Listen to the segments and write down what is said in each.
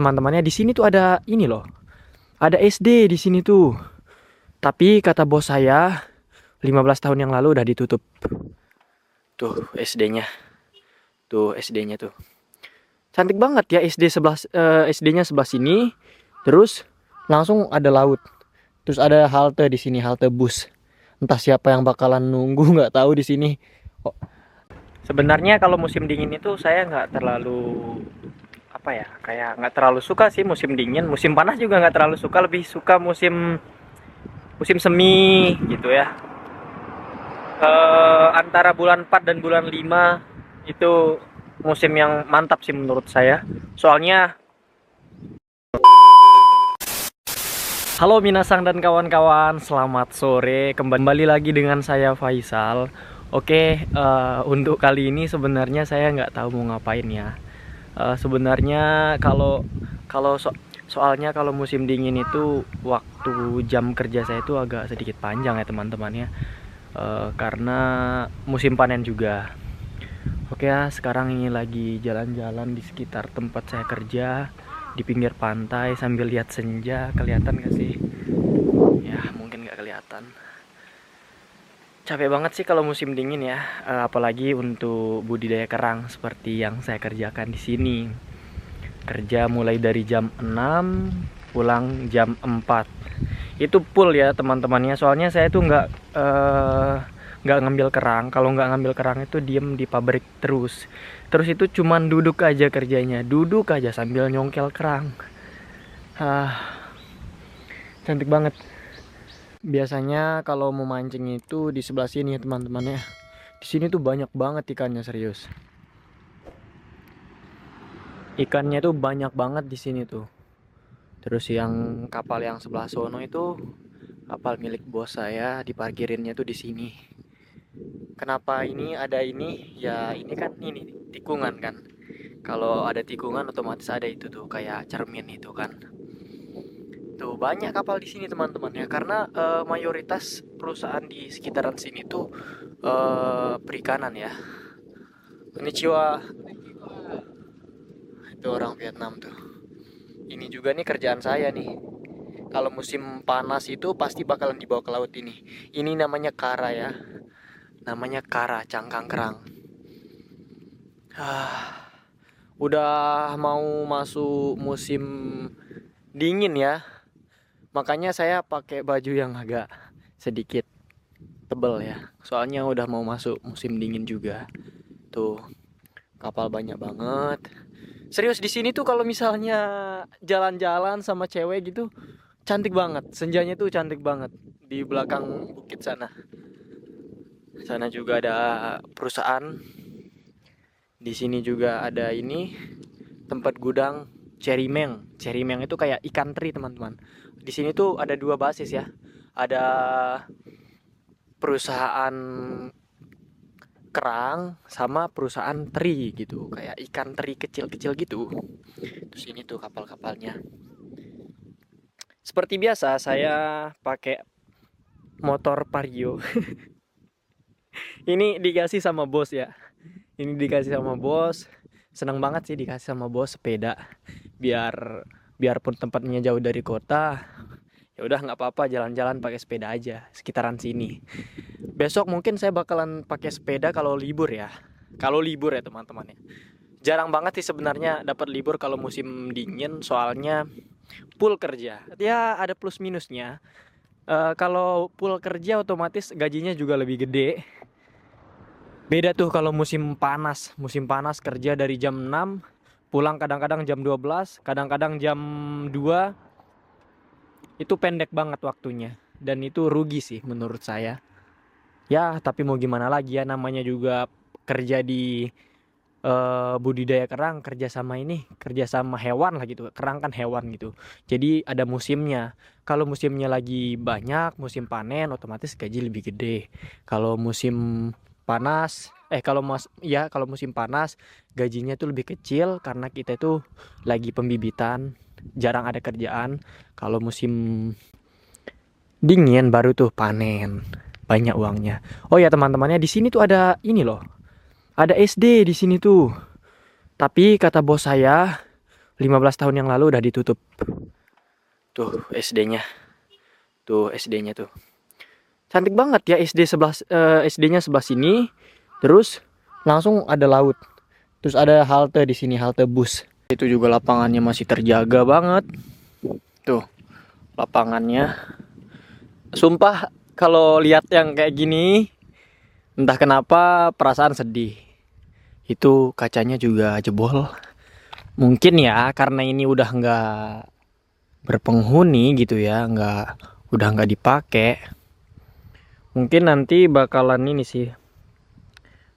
teman-temannya, di sini tuh ada ini loh. Ada SD di sini tuh. Tapi kata bos saya 15 tahun yang lalu udah ditutup. Tuh SD-nya. Tuh SD-nya tuh. Cantik banget ya SD-nya sebelah sini. Terus langsung ada laut. Terus ada halte di sini, halte bus. Entah siapa yang bakalan nunggu, nggak tahu di sini. Oh, sebenarnya kalau musim dingin itu saya nggak terlalu apa ya, kayak nggak terlalu suka sih musim dingin. Musim panas juga nggak terlalu suka, lebih suka musim musim semi gitu ya. Antara bulan 4 dan bulan 5 itu musim yang mantap sih menurut saya. Soalnya halo Minasang dan kawan-kawan, selamat sore. Kembali lagi dengan saya Faisal. Oke, untuk kali ini sebenarnya saya nggak tahu mau ngapain ya. Sebenarnya kalau kalau so- soalnya kalau musim dingin itu waktu jam kerja saya itu agak sedikit panjang ya teman-teman ya. Karena musim panen juga. Oke ya, sekarang ini lagi jalan-jalan di sekitar tempat saya kerja di pinggir pantai sambil lihat senja. Kelihatan gak sih? Ya mungkin gak kelihatan. Capek banget sih kalau musim dingin ya, apalagi untuk budidaya kerang seperti yang saya kerjakan di sini. Kerja mulai dari jam 6, pulang jam 4. Itu full ya teman-temannya. Soalnya saya tuh nggak ngambil kerang. Kalau nggak ngambil kerang itu diem di pabrik terus. Terus itu cuman duduk aja kerjanya, duduk aja sambil nyongkel kerang. Cantik banget. Biasanya kalau mau mancing itu di sebelah sini ya teman-teman ya. Di sini tuh banyak banget ikannya, serius. Ikannya tuh banyak banget di sini tuh. Terus yang kapal yang sebelah sono itu kapal milik bos saya, diparkirinnya tuh di sini. Kenapa ini ada ini? Ya ini kan ini tikungan kan. Kalau ada tikungan otomatis ada itu tuh kayak cermin itu kan. Tuh banyak kapal di sini teman-teman ya, karena mayoritas perusahaan di sekitaran sini tuh perikanan ya. Konnichiwa. Itu orang Vietnam tuh. Ini juga nih kerjaan saya nih. Kalau musim panas itu pasti bakalan dibawa ke laut ini. Ini namanya kara ya. Namanya kara, cangkang kerang. Udah mau masuk musim dingin ya. Makanya saya pakai baju yang agak sedikit tebel ya. Soalnya udah mau masuk musim dingin juga. Tuh, kapal banyak banget. Serius di sini tuh kalau misalnya jalan-jalan sama cewek gitu cantik banget. Senjanya tuh cantik banget di belakang bukit sana. Sana juga ada perusahaan. Di sini juga ada ini tempat gudang cerimeng. Cerimeng itu kayak ikan teri, teman-teman. Di sini tuh ada dua basis ya. Ada perusahaan kerang sama perusahaan teri gitu, kayak ikan teri kecil-kecil gitu. Terus ini tuh kapal-kapalnya. Seperti biasa saya pakai motor Vario. Ini dikasih sama bos ya. Ini dikasih sama bos. Senang banget sih dikasih sama bos sepeda. Biarpun tempatnya jauh dari kota, ya udah nggak apa-apa, jalan-jalan pakai sepeda aja sekitaran sini. Besok mungkin saya bakalan pakai sepeda kalau libur ya. Kalau libur ya teman-teman ya. Jarang banget sih sebenarnya dapat libur kalau musim dingin, soalnya full kerja. Ya ada plus minusnya. Kalau full kerja otomatis gajinya juga lebih gede. Beda tuh kalau musim panas. Musim panas kerja dari jam 6, pulang kadang-kadang jam 12, kadang-kadang jam 2. Itu pendek banget waktunya. Dan itu rugi sih menurut saya. Ya, tapi mau gimana lagi ya, namanya juga kerja di budidaya kerang, kerja sama hewan lah gitu. Kerang kan hewan gitu. Jadi ada musimnya. Kalau musimnya lagi banyak, musim panen, otomatis gaji lebih gede. Kalau musim panas, kalau musim panas gajinya tuh lebih kecil karena kita itu lagi pembibitan, jarang ada kerjaan. Kalau musim dingin baru tuh panen, banyak uangnya. Oh ya teman-temannya, di sini tuh ada ini loh. Ada SD di sini tuh. Tapi kata bos saya 15 tahun yang lalu udah ditutup. Tuh SD-nya. Tuh SD-nya tuh. Cantik banget ya SD-nya sebelah sini. Terus langsung ada laut. Terus ada halte di sini, halte bus. Itu juga lapangannya masih terjaga banget. Tuh, lapangannya. Sumpah kalau lihat yang kayak gini, entah kenapa perasaan sedih. Itu kacanya juga jebol. Mungkin ya karena ini udah nggak berpenghuni gitu ya, udah nggak dipakai. Mungkin nanti bakalan ini sih,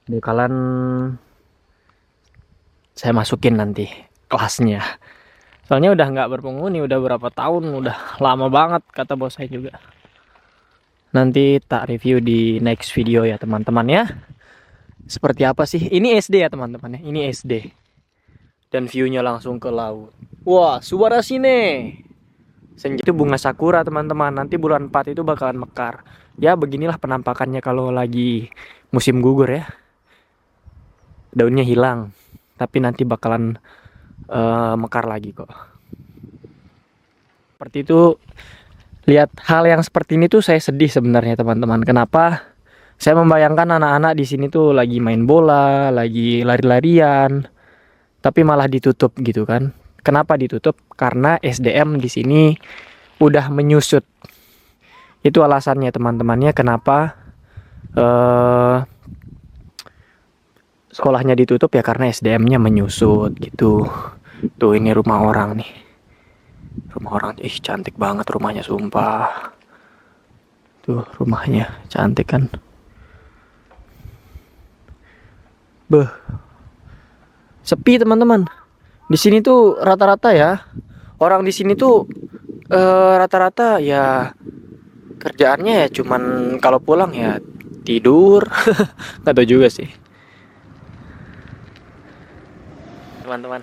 bakalan saya masukin nanti kelasnya. Soalnya udah nggak berpenghuni, udah berapa tahun, udah lama banget kata bos saya juga. Nanti tak review di next video ya teman-teman ya. Seperti apa sih? Ini SD ya teman-teman ya. Ini SD. Dan view-nya langsung ke laut. Wah, suara sini. Senja itu bunga sakura teman-teman. Nanti bulan 4 itu bakalan mekar. Ya beginilah penampakannya kalau lagi musim gugur ya. Daunnya hilang. Tapi nanti bakalan mekar lagi kok. Seperti itu. Lihat hal yang seperti ini tuh saya sedih sebenarnya teman-teman. Kenapa? Saya membayangkan anak-anak di sini tuh lagi main bola, lagi lari-larian, tapi malah ditutup gitu kan. Kenapa ditutup? Karena SDM di sini udah menyusut. Itu alasannya teman-temannya kenapa sekolahnya ditutup ya karena SDM-nya menyusut gitu. Tuh ini rumah orang nih. Rumah orang, cantik banget rumahnya sumpah. Tuh rumahnya cantik kan. Beh. Sepi teman-teman. Di sini tuh rata-rata ya. Orang di sini tuh rata-rata ya kerjaannya ya cuman kalau pulang ya tidur. Nggak tahu juga sih. Teman-teman,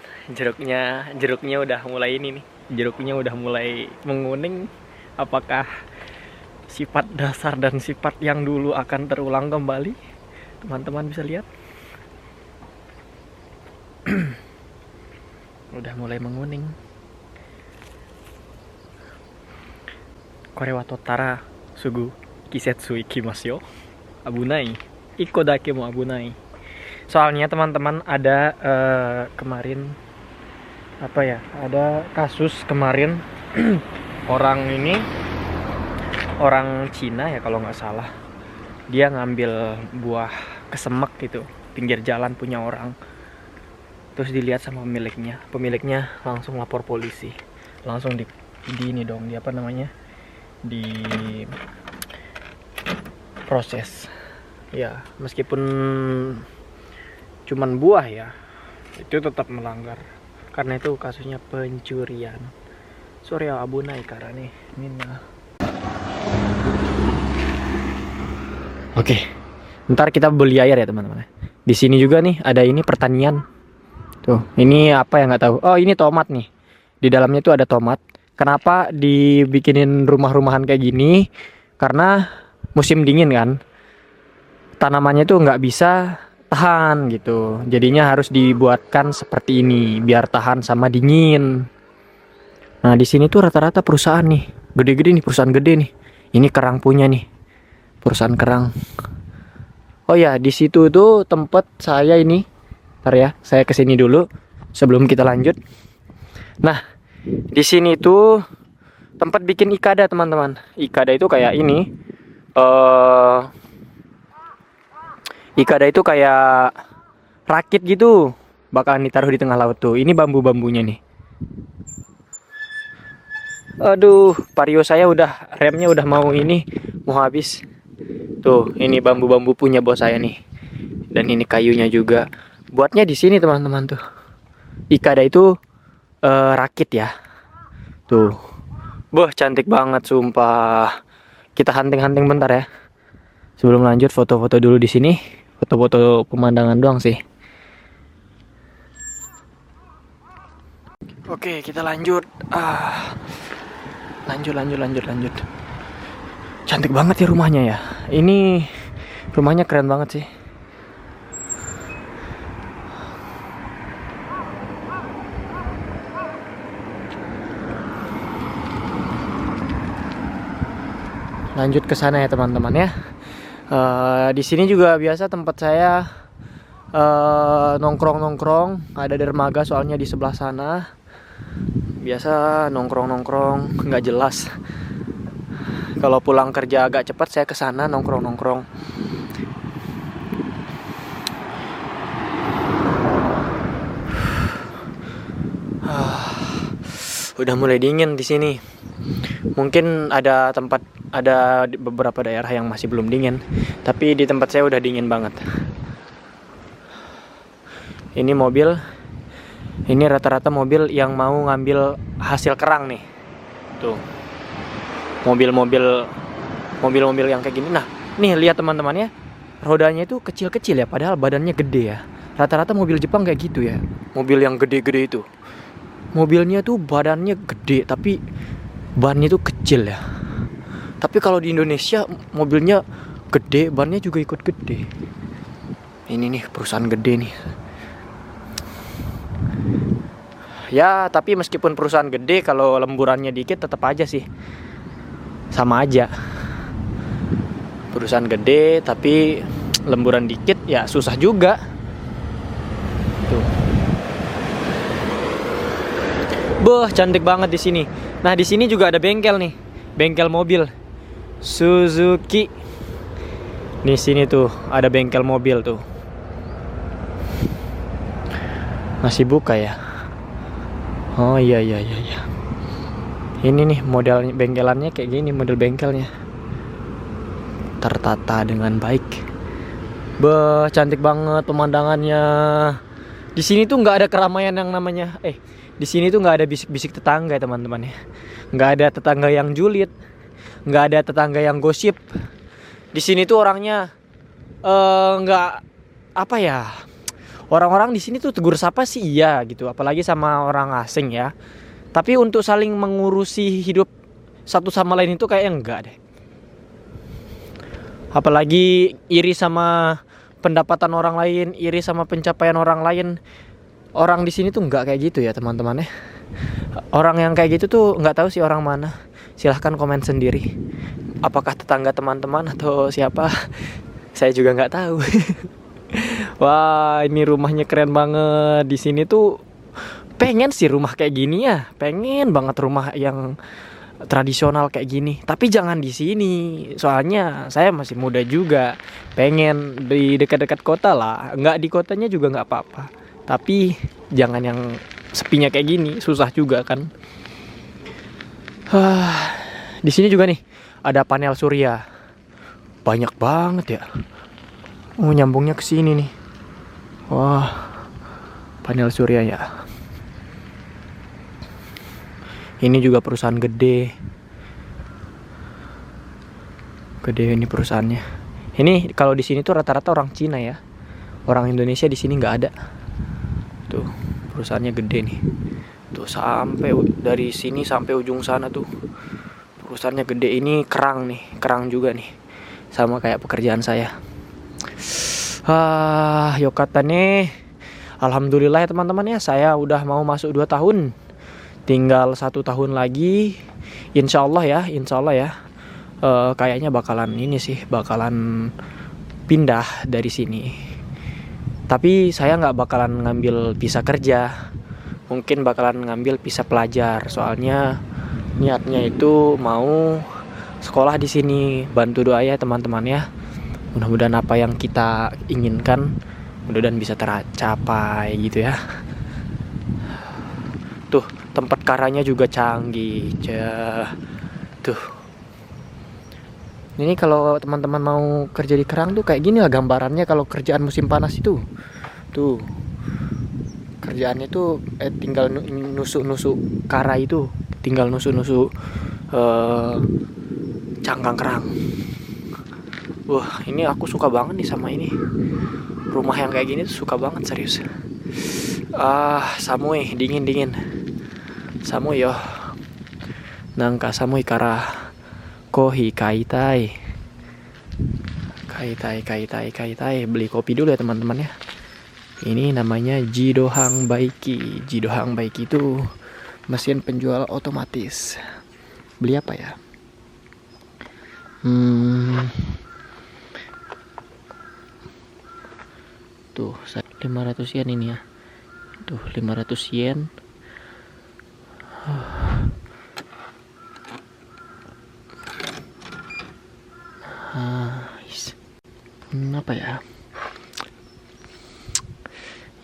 jeruknya udah mulai ini nih. Jeruknya udah mulai menguning. Apakah sifat dasar dan sifat yang dulu akan terulang kembali? Teman-teman bisa lihat. Udah mulai menguning. Korewa totara sugu kisetsu ikimasu yo. Abunai. Iko dake mo abunai. Soalnya teman-teman ada kemarin apa ya, ada kasus kemarin orang Cina ya kalau nggak salah, dia ngambil buah kesemek gitu pinggir jalan punya orang, terus dilihat sama pemiliknya langsung lapor polisi, langsung di ini dong, di apa namanya, di proses ya, meskipun cuman buah ya itu tetap melanggar. Karena itu kasusnya pencurian. Sorry ya abunai karena nih Mina. Oke. Ntar kita beli air ya teman-teman. Di sini juga nih ada ini pertanian. Tuh, ini apa ya nggak tahu. Oh, ini tomat nih. Di dalamnya tuh ada tomat. Kenapa dibikinin rumah-rumahan kayak gini? Karena musim dingin kan. Tanamannya tuh nggak bisa tahan gitu, jadinya harus dibuatkan seperti ini biar tahan sama dingin. Nah di sini tuh rata-rata perusahaan nih, gede-gede nih, perusahaan gede nih. Ini kerang punya nih, perusahaan kerang. Oh ya di situ tuh tempat saya ini. Ntar ya, saya kesini dulu sebelum kita lanjut. Nah di sini tuh tempat bikin ikada teman-teman. Ikada itu kayak ini. Ikada itu kayak rakit gitu, bakalan ditaruh di tengah laut tuh. Ini bambu-bambunya nih. Aduh, vario saya remnya udah mau habis. Tuh, ini bambu-bambu punya bos saya nih. Dan ini kayunya juga. Buatnya di sini teman-teman tuh. Ikada itu rakit ya. Tuh. Boh, cantik banget sumpah. Kita hunting-hunting bentar ya. Sebelum lanjut foto-foto dulu di sini. Foto-foto pemandangan doang sih. Oke, kita lanjut. Lanjut. Cantik banget ya rumahnya ya. Ini rumahnya keren banget sih. lanjut ke sana ya teman-teman ya. Di sini juga biasa tempat saya nongkrong, ada dermaga soalnya di sebelah sana. Biasa nongkrong nggak jelas. Kalau pulang kerja agak cepat saya ke sana nongkrong. Udah mulai dingin di sini. Mungkin ada beberapa daerah yang masih belum dingin, tapi di tempat saya udah dingin banget. Ini rata-rata mobil yang mau ngambil hasil kerang nih. Tuh. Mobil-mobil yang kayak gini. Nah, nih lihat teman-teman ya. Rodanya itu kecil-kecil ya, padahal badannya gede ya. Rata-rata mobil Jepang kayak gitu ya. Mobil yang gede-gede itu. Mobilnya tuh badannya gede tapi bannya tuh kecil ya. Tapi kalau di Indonesia mobilnya gede, bannya juga ikut gede. Ini nih perusahaan gede nih. Ya, tapi meskipun perusahaan gede, kalau lemburannya dikit tetap aja sih sama aja. Perusahaan gede tapi lemburan dikit ya susah juga. Tuh. Boh, cantik banget di sini. Nah, di sini juga ada bengkel nih. Bengkel mobil Suzuki. Di sini tuh ada bengkel mobil tuh. Masih buka ya? Oh iya. Ini nih model bengkelannya kayak gini, model bengkelnya. Tertata dengan baik. Beh, cantik banget pemandangannya. Di sini tuh nggak ada keramaian yang namanya di sini tuh nggak ada bisik-bisik tetangga ya teman-teman ya. Nggak ada tetangga yang julid, nggak ada tetangga yang gosip. Di sini tuh orangnya nggak apa ya. Orang-orang di sini tuh tegur sapa sih iya gitu, apalagi sama orang asing ya. Tapi untuk saling mengurusi hidup satu sama lain itu kayaknya enggak deh. Apalagi iri sama pendapatan orang lain, iri sama pencapaian orang lain. Orang di sini tuh nggak kayak gitu ya teman-teman ya. Orang yang kayak gitu tuh nggak tahu sih orang mana. Silahkan komen sendiri. Apakah tetangga teman-teman atau siapa? Saya juga nggak tahu. Wah, ini rumahnya keren banget. Di sini tuh pengen sih rumah kayak gini ya. Pengen banget rumah yang tradisional kayak gini. Tapi jangan di sini. Soalnya saya masih muda juga. Pengen di dekat-dekat kota lah. Nggak di kotanya juga nggak apa-apa. Tapi jangan yang sepinya kayak gini, susah juga kan. Di sini juga nih ada panel surya. Banyak banget ya. Oh, nyambungnya ke sini nih. Wah, panel surya ya. Ini juga perusahaan gede. Gede ini perusahaannya. Ini kalau di sini tuh rata-rata orang Cina ya. Orang Indonesia di sini nggak ada. Tuh, perusahaannya gede nih. Tuh sampai dari sini sampai ujung sana tuh. Perusahaannya gede. Ini kerang nih, kerang juga nih. Sama kayak pekerjaan saya. Yokata nih. Alhamdulillah ya teman-teman ya, saya udah mau masuk 2 tahun. Tinggal 1 tahun lagi. Insya Allah ya. Kayaknya bakalan pindah dari sini. Tapi saya nggak bakalan ngambil visa kerja, mungkin bakalan ngambil visa pelajar. Soalnya niatnya itu mau sekolah di sini. Bantu doa ya teman-teman ya. Mudah-mudahan apa yang kita inginkan mudah-mudahan bisa tercapai gitu ya. Tuh tempat karanya juga canggih. Tuh. Ini kalau teman-teman mau kerja di kerang tuh kayak gini lah gambarannya kalau kerjaan musim panas itu. Tuh. Kerjaannya tuh tinggal nusuk-nusuk kara itu, tinggal nusuk-nusuk cangkang kerang. Wah, ini aku suka banget nih sama ini. Rumah yang kayak gini tuh suka banget serius. Samui dingin. Samui yo. Nangka samui kara kohi kaitai. Beli kopi dulu ya teman-teman ya. Ini namanya Jidohang Baiki. Jidohang Baiki itu mesin penjual otomatis. Beli apa ya? Hmm, tuh 500 yen ini ya. Tuh 500 yen. Apa ya?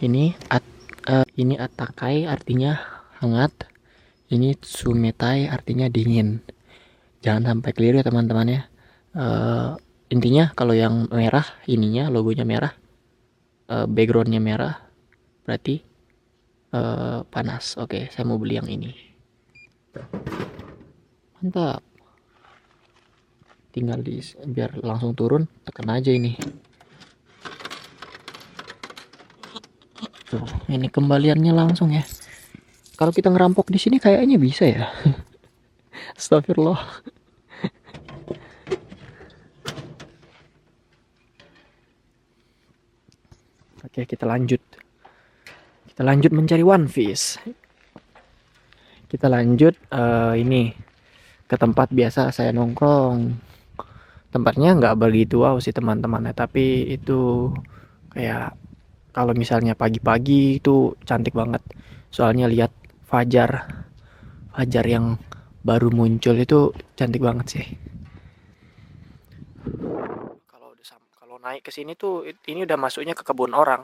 Ini atakai artinya hangat. Ini sumetai artinya dingin. Jangan sampai keliru ya teman-teman ya. Intinya kalau yang merah ininya logonya merah, backgroundnya merah, berarti panas. Oke, saya mau beli yang ini. Mantap. Tinggal biar langsung turun, tekan aja ini. Tuh, ini kembaliannya langsung ya. Kalau kita ngerampok di sini kayaknya bisa ya. Astagfirullah. Oke, kita lanjut. Kita lanjut mencari One Piece. Kita lanjut ini ke tempat biasa saya nongkrong. Tempatnya nggak begitu wow sih teman-teman, tapi itu kayak kalau misalnya pagi-pagi itu cantik banget. Soalnya lihat fajar yang baru muncul itu cantik banget sih. Kalau naik ke sini tuh ini udah masuknya ke kebun orang,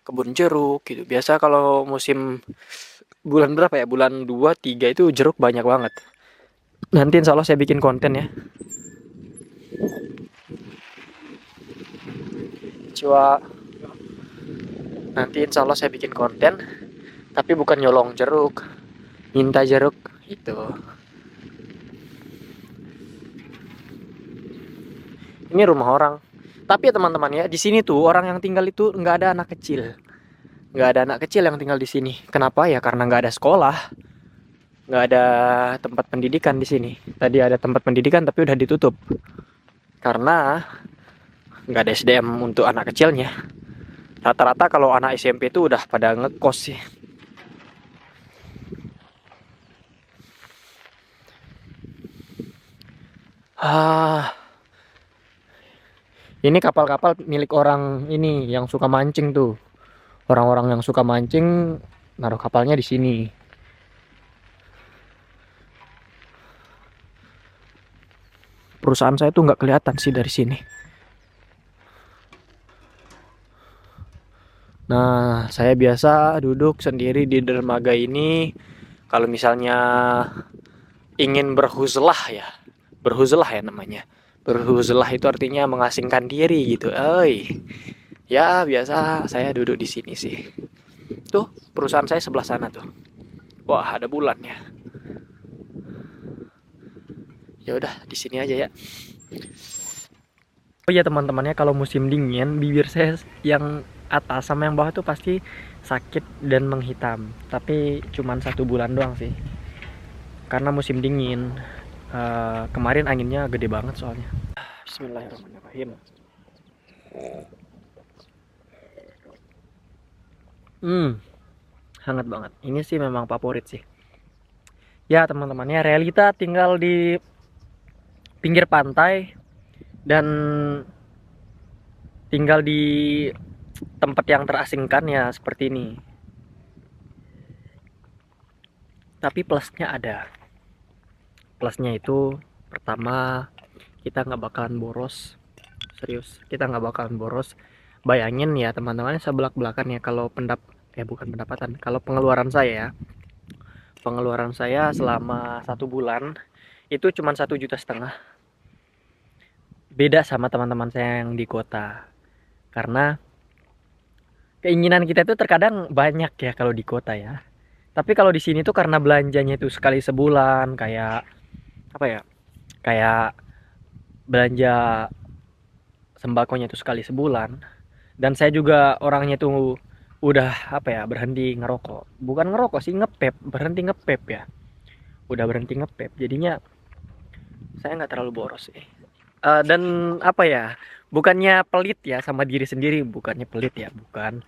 kebun jeruk gitu. Biasa kalau musim bulan berapa ya? Bulan 2, 3 itu jeruk banyak banget. Nanti insya Allah saya bikin konten ya. Coba nanti insya Allah saya bikin konten, tapi bukan nyolong jeruk, minta jeruk itu. Ini rumah orang. Tapi ya teman-teman ya, di sini tuh orang yang tinggal itu nggak ada anak kecil. Nggak ada anak kecil yang tinggal di sini. Kenapa ya? Karena nggak ada sekolah, nggak ada tempat pendidikan di sini. Tadi ada tempat pendidikan tapi udah ditutup karena nggak ada SDM untuk anak kecilnya. Rata-rata kalau anak SMP itu udah pada ngekos sih. Ini kapal-kapal milik orang ini yang suka mancing tuh. Orang-orang yang suka mancing naruh kapalnya di sini. Perusahaan saya tuh nggak kelihatan sih dari sini. Nah, saya biasa duduk sendiri di dermaga ini. Kalau misalnya ingin berhuzlah ya namanya. Berhuzlah itu artinya mengasingkan diri gitu. Ya biasa saya duduk di sini sih. Tuh perusahaan saya sebelah sana tuh. Wah ada bulannya. Ya udah di sini aja ya. Oh iya teman-temannya, kalau musim dingin bibir saya yang atas sama yang bawah tuh pasti sakit dan menghitam. Tapi cuman 1 bulan doang sih. Karena musim dingin. Kemarin anginnya gede banget soalnya. Bismillahirrahmanirrahim. Hangat banget. Ini sih memang favorit sih. Ya teman-temannya, realita tinggal di pinggir pantai dan tinggal di tempat yang terasingkan ya seperti ini. Tapi plusnya ada. Plusnya itu pertama, kita nggak bakalan boros. Serius, kita nggak bakalan boros. Bayangin ya teman-teman, sebelak-belakan ya kalau bukan pendapatan, kalau pengeluaran saya selama 1 bulan itu cuma 1,5 juta. Beda sama teman-teman saya yang di kota. Karena keinginan kita itu terkadang banyak ya kalau di kota ya. Tapi kalau di sini tuh karena belanjanya itu sekali sebulan, kayak apa ya? Kayak belanja sembakonya itu sekali sebulan. Dan saya juga orangnya tuh udah berhenti ngerokok. Bukan ngerokok sih, berhenti ngepep ya. Udah berhenti ngepep. Jadinya saya nggak terlalu boros sih. Dan bukannya pelit ya sama diri sendiri, bukannya pelit ya, bukan.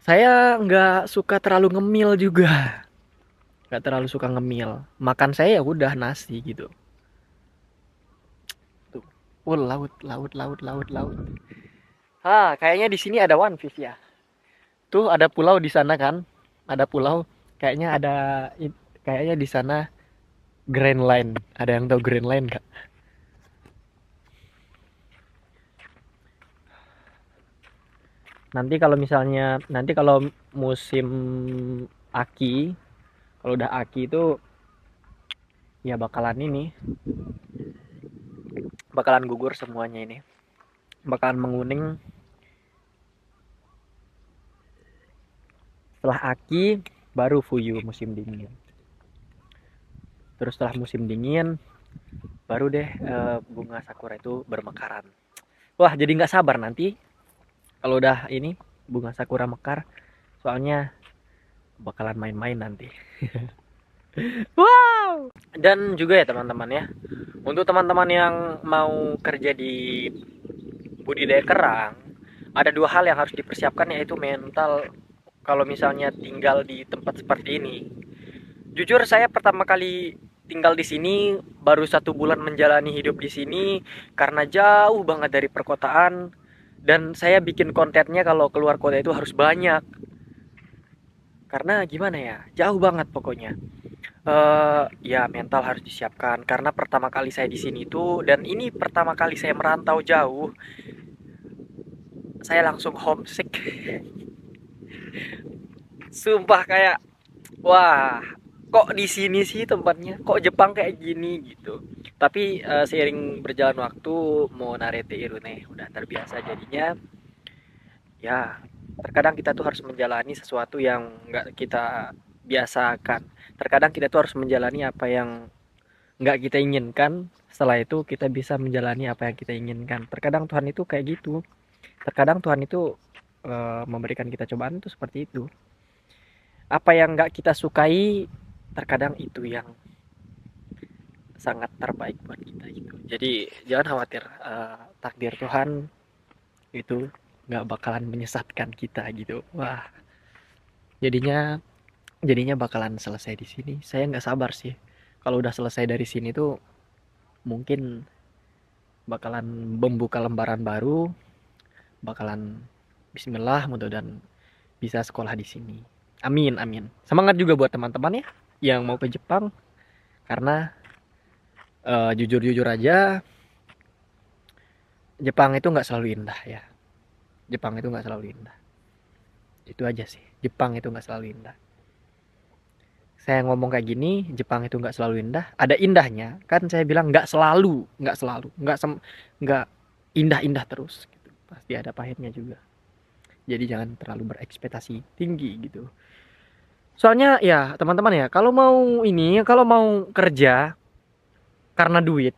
Saya nggak suka terlalu ngemil juga, nggak terlalu suka ngemil. Makan saya ya udah nasi gitu. Oh, laut, laut, laut, laut, laut. Ah, kayaknya di sini ada One Piece ya. Tuh ada pulau di sana kan? Ada pulau. Kayaknya ada kayaknya di sana Grand Line. Ada yang tahu Grand Line nggak? Nanti kalau musim Aki, kalau udah Aki itu ya bakalan ini, bakalan gugur semuanya ini. Bakalan menguning. Setelah Aki baru Fuyu musim dingin. Terus setelah musim dingin baru deh bunga sakura itu bermekaran. Wah, jadi nggak sabar nanti kalau udah ini bunga sakura mekar. Soalnya bakalan main-main nanti. Wow. Dan juga ya teman-teman ya, untuk teman-teman yang mau kerja di budidaya kerang, ada dua hal yang harus dipersiapkan, yaitu mental. Kalau misalnya tinggal di tempat seperti ini, jujur saya pertama kali tinggal di sini baru 1 bulan menjalani hidup di sini, karena jauh banget dari perkotaan, dan saya bikin kontennya kalau keluar kota itu harus banyak, karena gimana ya, jauh banget pokoknya. Ya mental harus disiapkan, karena pertama kali saya di sini tuh, dan ini pertama kali saya merantau jauh, saya langsung homesick. Sumpah kayak, wah, kok di sini sih tempatnya, kok Jepang kayak gini gitu. Tapi seiring berjalan waktu, mau narete irune udah terbiasa jadinya. Ya, terkadang kita tuh harus menjalani sesuatu yang nggak kita biasakan. Terkadang kita tuh harus menjalani apa yang nggak kita inginkan. Setelah itu kita bisa menjalani apa yang kita inginkan. Terkadang Tuhan itu kayak gitu. Terkadang Tuhan itu memberikan kita cobaan itu seperti itu. Apa yang nggak kita sukai, terkadang itu yang sangat terbaik buat kita gitu. Jadi jangan khawatir, takdir Tuhan itu nggak bakalan menyesatkan kita gitu. Wah, jadinya jadinya bakalan selesai di sini. Saya nggak sabar sih. Kalau udah selesai dari sini tuh mungkin bakalan membuka lembaran baru, bakalan Bismillah, mudah-mudahan bisa sekolah di sini. Amin, amin. Semangat juga buat teman-teman ya yang mau ke Jepang, karena jujur-jujur aja Jepang itu nggak selalu indah ya. Jepang itu nggak selalu indah. Itu aja sih. Jepang itu nggak selalu indah. Saya ngomong kayak gini, Jepang itu nggak selalu indah. Ada indahnya, kan saya bilang nggak selalu, nggak indah-indah terus. Gitu. Pasti ada pahitnya juga. Jadi jangan terlalu berekspektasi tinggi gitu. Soalnya ya teman-teman ya, kalau mau kerja karena duit,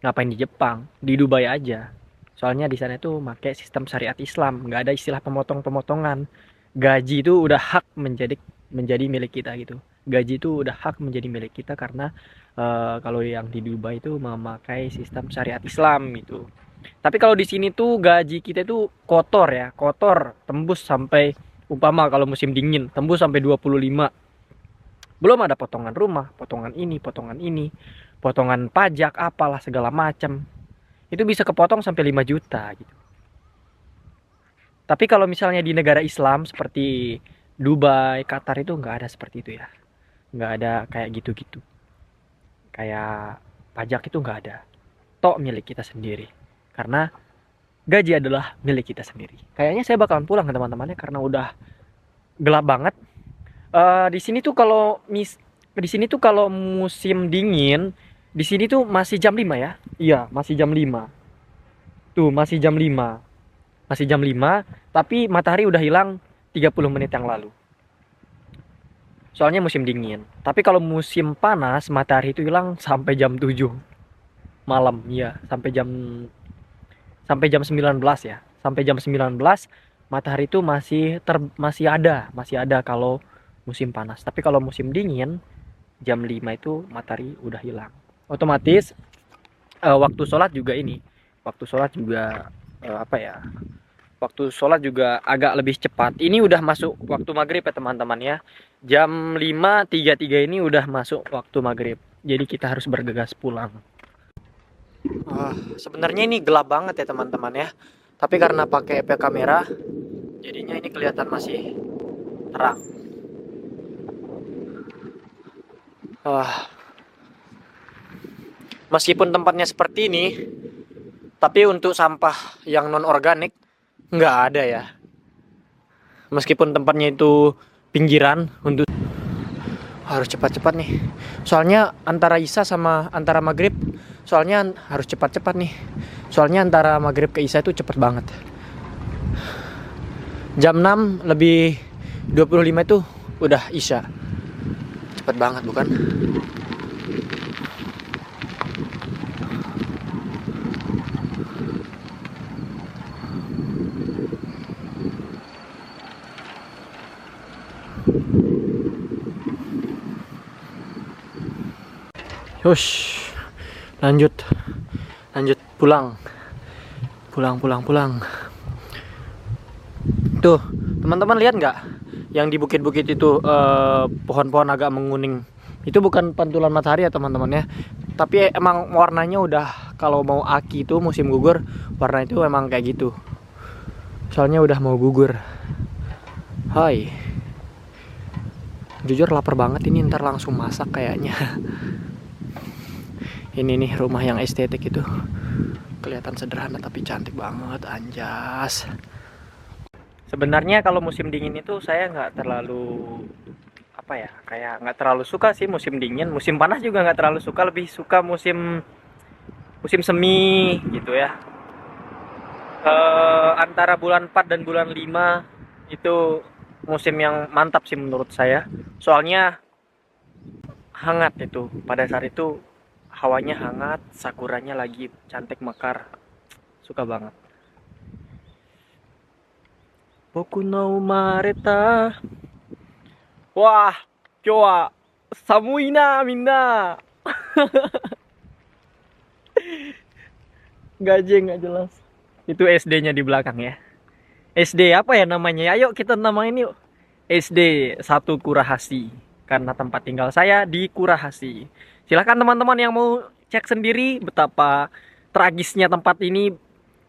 ngapain di Jepang, di Dubai aja. Soalnya di sana itu pakai sistem syariat Islam, nggak ada istilah pemotong-pemotongan. Gaji itu udah hak menjadi milik kita gitu. Gaji itu udah hak menjadi milik kita, karena kalau yang di Dubai itu memakai sistem syariat Islam gitu. Tapi kalau di sini tuh gaji kita itu kotor ya, kotor, tembus sampai, umpama kalau musim dingin tembus sampai 25. Belum ada potongan rumah, potongan ini, potongan pajak, apalah segala macam. Itu bisa kepotong sampai 5 juta gitu. Tapi kalau misalnya di negara Islam seperti Dubai, Qatar itu nggak ada seperti itu ya. Nggak ada kayak gitu-gitu. Kayak pajak itu nggak ada. Tok milik kita sendiri. Karena gaji adalah milik kita sendiri. Kayaknya saya bakalan pulang ke teman-temannya karena udah gelap banget. Di sini tuh kalau musim dingin, di sini tuh masih jam 5 ya. Iya, masih jam 5. Tuh, masih jam 5. Masih jam 5, tapi matahari udah hilang 30 menit yang lalu. Soalnya musim dingin. Tapi kalau musim panas, matahari itu hilang sampai jam 7 malam. Iya, sampai jam 19 ya. Sampai jam 19 matahari itu masih ada kalau musim panas. Tapi kalau musim dingin jam 5 itu matahari udah hilang. Otomatis waktu sholat juga Waktu sholat juga apa ya? Waktu sholat juga agak lebih cepat. Ini udah masuk waktu maghrib ya teman-teman ya. Jam 5.33 ini udah masuk waktu maghrib. Jadi kita harus bergegas pulang. Sebenarnya ini gelap banget ya teman-teman ya. Tapi karena pakai efek kamera, jadinya ini kelihatan masih terang. Meskipun tempatnya seperti ini, tapi untuk sampah yang non organik nggak ada ya. Meskipun tempatnya itu pinggiran, untuk harus cepat-cepat nih. Soalnya antara Isya sama antara maghrib, soalnya harus cepat-cepat nih. Soalnya antara maghrib ke Isya itu cepet banget. Jam 6 lebih 25 itu udah Isya. Cepet banget bukan? Hush, lanjut pulang. Tuh, teman-teman lihat nggak? Yang di bukit-bukit itu pohon-pohon agak menguning. Itu bukan pantulan matahari ya teman-teman ya. Tapi emang warnanya udah, kalau mau aki itu musim gugur, warna itu emang kayak gitu. Soalnya udah mau gugur. Hai. Jujur lapar banget ini, ntar langsung masak kayaknya. Ini nih rumah yang estetik itu. Kelihatan sederhana tapi cantik banget, anjas. Sebenarnya kalau musim dingin itu saya nggak terlalu kayak nggak terlalu suka sih musim dingin. Musim panas juga nggak terlalu suka, lebih suka musim semi gitu ya. Antara bulan 4 dan bulan 5 itu musim yang mantap sih menurut saya. Soalnya hangat itu. Pada saat itu hawanya hangat, sakuranya lagi cantik mekar. Suka banget. Boku no mareta. Wah, coba samuina minna. Gajeng nggak jelas. Itu SD-nya di belakang ya. SD apa ya namanya? Ayo kita namain yuk. SD 1 Kurahasi. Karena tempat tinggal saya di Kurahasi. Silahkan teman-teman yang mau cek sendiri betapa tragisnya tempat ini.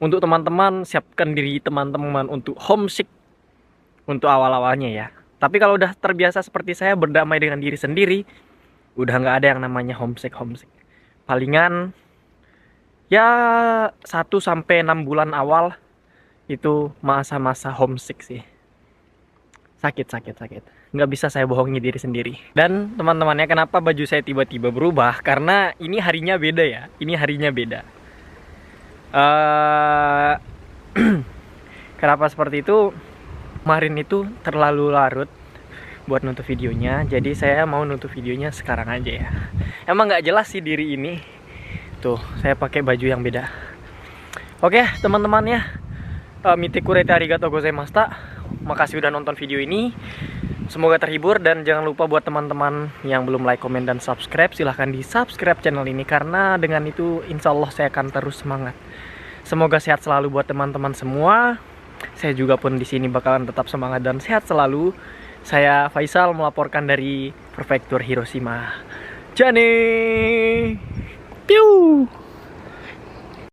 Untuk teman-teman, siapkan diri teman-teman untuk homesick untuk awal-awalnya ya. Tapi kalau udah terbiasa seperti saya berdamai dengan diri sendiri, udah nggak ada yang namanya homesick. Palingan ya 1-6 bulan awal itu masa-masa homesick sih. Sakit. Nggak bisa saya bohongi diri sendiri. Dan teman-temannya, kenapa baju saya tiba-tiba berubah? Karena ini harinya beda ya. Ini harinya beda. Kenapa seperti itu? Kemarin itu terlalu larut buat nutup videonya. Jadi saya mau nutup videonya sekarang aja ya. Emang nggak jelas sih diri ini. Tuh, saya pakai baju yang beda. Oke, teman-teman ya. Mitikurete arigatou gozaimashita. Makasih udah nonton video ini. Semoga terhibur, dan jangan lupa buat teman-teman yang belum like, komen, dan subscribe, silahkan di subscribe channel ini, karena dengan itu insya Allah saya akan terus semangat. Semoga sehat selalu buat teman-teman semua. Saya juga pun di sini bakalan tetap semangat dan sehat selalu. Saya Faisal melaporkan dari Prefektur Hiroshima. Jane. Piu.